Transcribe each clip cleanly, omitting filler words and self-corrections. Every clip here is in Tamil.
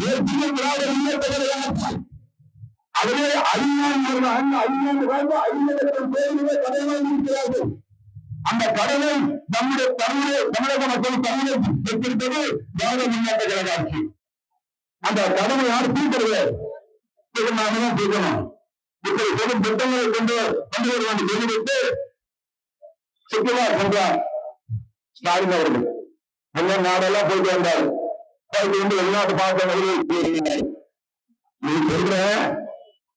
ஏற்றிய திராவிட முன்னேற்ற கழகம் அதிலே 5,000 பேருமே கடனாக இருக்கிறார்கள். அந்த கடனை நம்முடைய தமிழக மக்கள் தமிழை பெற்றிருப்பது திராவிட முன்னேற்ற கழக ஆட்சி. அந்த கடனை யார் தீர்க்கிறது? நாம தான் தீர்க்கணும். இப்படி பெரும் திட்டங்களை கொண்டு வருவாங்க வெளியிட்டு சுற்றுலா சென்றார் ஸ்டாலின் அவர்கள். முன்ன நாடெல்லாம் போயிட்டு வந்தார். வெளிநாட்டு பார்க்க நீ சொல்ற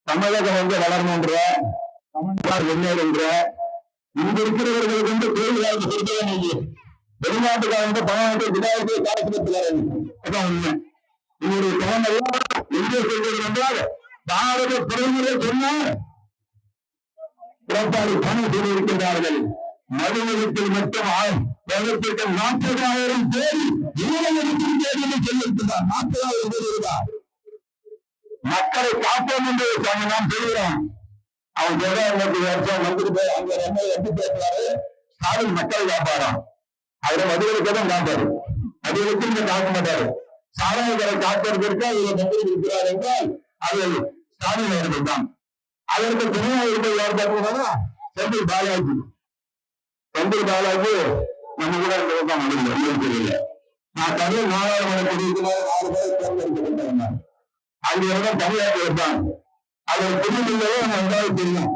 தமிழகம் வளரணுன்ற தமிழ்நாடு முன்னேறுன்ற இங்க இருக்கிறவர்களுக்கு கோயில்களுக்கு கொடுக்கவே நீங்க வெளிநாட்டுக்காரங்க பணம் விடாயத்தை காலத்திலாரு அதான் உண்மை. இவருடைய பணம் எல்லாம் எங்கே சொல்வது என்றால் பாரத பிரதமரை சொன்னார் எடப்பாடி பணம் சொல்லியிருக்கிறார்கள். மதுவகத்தில் மட்டும் 40,000 பேர் ஊழலுக்கும் தேர்தலில் சொல்லியிருக்கிறார். 40,000 பேர் இருந்தார். மக்களை காப்போம் என்று நாம் சொல்கிறோம். அவன் வருஷம் வந்துட்டு அங்க எப்படி பேசுறாரு? ஸ்டாலின் மக்களை காப்பாராம். அவரை மதுவிலக்கு தான் காப்பாரு. மதுவிலக்கு இங்க காக்க மாட்டாரு. சாராயங்களை காப்பதற்கு அதில் மந்திரி இருக்கிறார் என்றால் அது ஸ்டாலின் அவர்கள் தான். அதற்கு துணையாக இருப்பது யார் பார்த்தீங்கன்னா செந்தில் பாலாஜி. செந்தில் பாலாஜி நம்ம கூட தெரியல. நான் தமிழ் நாடாளுமன்ற குடியிருக்கிறார் 4 பேரை தேர்ந்தெடுக்கப்பட்டாங்க. அவங்க தமிழக இருப்பாங்க. அவர் புதுதில்லையே நன்றாக தெரியும்.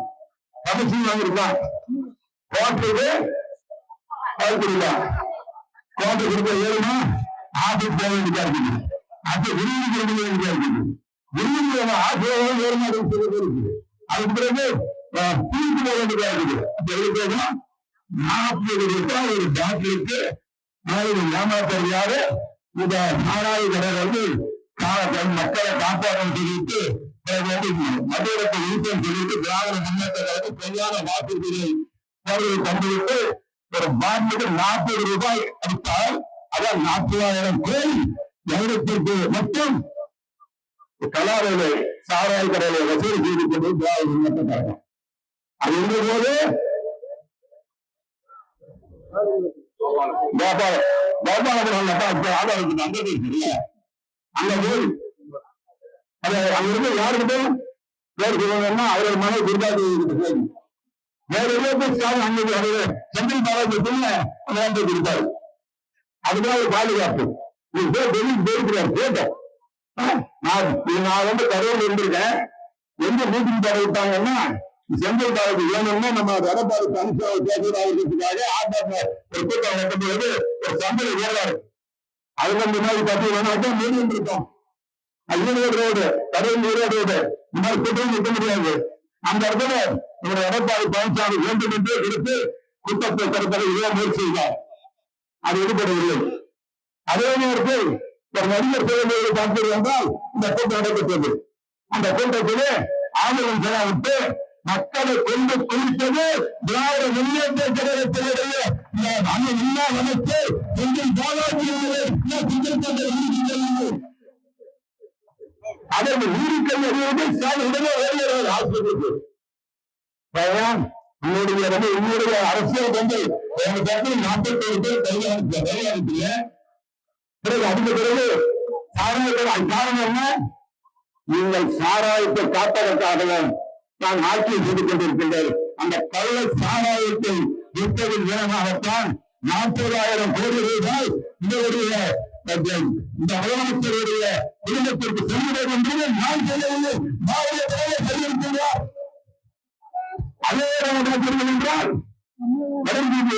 கமிஷன் வாங்கியிருக்கான். கோர்ட்டுக்கு கொடுக்கலாம். கோர்ட்டு கொடுக்க ஏழுமா ஆபீஸ் போக வேண்டியதா இருக்குது. அது விரும்பி கொடுக்க வேண்டியதா இருக்குது. விரும்பி ஆசையாக ஏழுமாறு இருக்குது. அதுக்கு பிறகு திருப்பி போக வேண்டியதா இருக்குது. 40 ரூபாய் ஒரு டாக்டருக்கு ஏமாத்தறியாரு இந்த நாடாளு கடை மக்களை காப்பாற்றம் சொல்லிட்டு மதுரத்தை இழுத்தம் சொல்லிட்டு திராவிட முன்னேற்ற கழகம் சரியான வாக்குறுதிகளை அவர்கள் தந்துவிட்டு ஒரு பாட்டுக்கு 40 ரூபாய் அடித்தால் அதான் 40,000 கோடி வருடத்திற்கு மட்டும் கலாவையில சாராய கடையில வசூல் செய்து கொண்டு திராவிட முன்னேற்ற கழகம் அது இருந்தபோது ஆதாரத்துக்கு அங்கே தெரியல. அங்க போய் அங்கிருந்து யாருக்கிட்ட பேர் சொல்லுங்கன்னா அவரோட மனை குருதாதி வேற அங்கே செந்தில் பாலாஜி கொடுத்தாரு. அதுக்காக பாதுகாப்பு போயிருக்கிறார் கேட்டேன். நான் கரூர் இருந்திருக்கேன். எங்க மீட்டிங் தர விட்டாங்கன்னா செந்தில் பாலாஜி வேணும்னா நம்ம எடப்பாடி பழனிசாமி பேசுறதுக்காக ஒரு கூட்டம் நடக்கும்போது ஒரு சம்பளம் ஏறாரு. அதுக்கு இந்த மாதிரி பார்த்தீங்கன்னா மீடியம் இருக்கும். ஈரோடு ரோடு கரூர் ஈரோடு ரோடு இந்த மாதிரி கூட்டம் நிற்க முடியாது. அந்த இடத்துல இவர் எடப்பாடி பழனிசாமி வேண்டும் என்றே கொடுத்து கூட்டத்தை தடுப்பதை முயற்சி செய்தார். அது ஈடுபடவில்லை. அதே நேரத்தில் ஒரு நடிகர் செயல்முறை பார்ப்பது என்றால் இந்த கூட்டம் நடைபெற்றது. அந்த கூட்டத்திலே ஆளுநர் செலவிட்டு மக்களை கொண்டு குளித்தது திராவிட முன்னேற்ற கழகத்தினுடைய எல்லா வளர்ச்சி செந்தில் பாலாஜி அதற்கு ஊருக்கள் அறிவது உடனே ஓடுகிறார் ஆஸ்பத்திரிக்கு. உன்னுடைய அரசியல் வந்து 41 பேர் கையாளுக்கு பிறகு அதுக்கு பிறகு சாராயத்தை காரணம் என்ன? நீங்கள் சாராயத்தை காப்பதற்காகவும் நான் ஆட்சியை செய்து கொண்டிருக்கின்றேன். அந்த கள்ள சாராயத்தை விற்பதின் மூலமாகத்தான் 40,000 கோடி ரூபாய் இந்த முதலமைச்சருடைய குடும்பத்திற்கு செல்கிறது என்பது நான் சொல்லவில்லை. பாரதிய தலைவர் சொல்லியிருக்கிறார். அதே என்றால்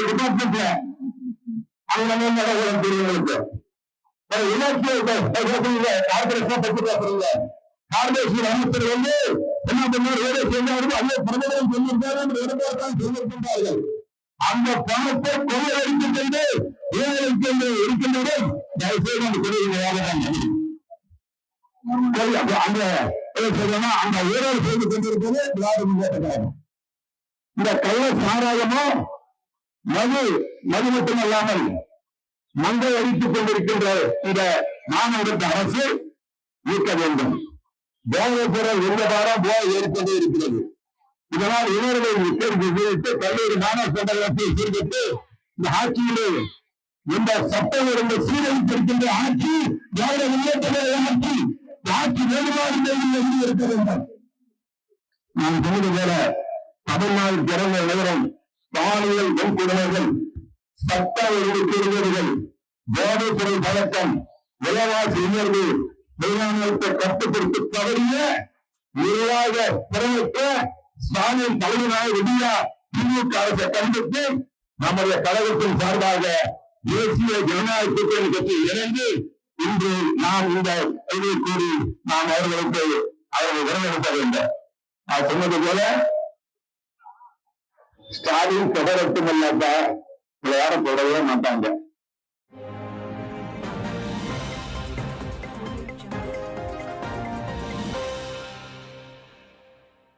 டிபார்ட்மெண்ட்ல அங்கே நடக்கும் தெரியுங்களுக்கு கார்பரேஷன் அமைச்சர் வந்து என்ன பண்ணார்? வேலை செய்தார்கள். அதே பிரதமரும் சொல்லியிருக்காரு என்று எதிர்பார்த்தான் சொல்லியிருக்கின்றார்கள். அந்த பணத்தை கொள்ளையடித்து சென்று ஏழைக்கு இருக்கின்றதை தயவுசெய்து அந்த கொள்கையாக அந்த ஊழல் செய்து கொண்டிருப்பது திராவிட முன்னேற்ற கழகம். இந்த கள்ள சாராயமோ மது மட்டுமல்லாமல் மங்கை அடித்துக் கொண்டிருக்கின்ற இந்த மாநிலத்தின் அரசு நீக்க வேண்டும். போதைப் பொருள் எந்த வாரம் போதை ஏற்பட்டே இருக்கிறது. இதனால் இளைஞர்களை விட்டு கல்லூரி மாணவ சங்கத்தை சீர்திட்டு இந்த ஆட்சியிலே இந்த சட்டம் ஒழுங்கு சீரழித்திருக்கின்ற ஆட்சி திராவிட முன்னேற்ற ஆட்சி ஆட்சி வேறுபாடு இருக்க வேண்டும். நான் சொன்னது போல தமிழ்நாடு பிறந்த நகரம் பாலியல் வன்கொடுமைகள், சட்ட ஒழுங்கு கூறுவர்கள், போதைப்பொருள் பழக்கம், விலைவாசி உயர்வு, வேளாண்மையை கட்டுப்படுத்த தவறிய நிர்வாக திறமைக்க ஸ்டாலின் தலைவராக விடியா திமுக அரசை கண்டித்து நம்முடைய கழகத்தின் சார்பாக தேசிய ஜனநாயக கூட்டணி கட்சி இணைந்து இன்று நாம் இந்த அறிவை கூறி நாம் அவர்களுக்கு அவர்களை வரவேற்க வேண்டும். நான் சொன்னது போல ஸ்டாலின் தொடரட்டும் இல்லாத யாரும் தொடரவே மாட்டாங்க.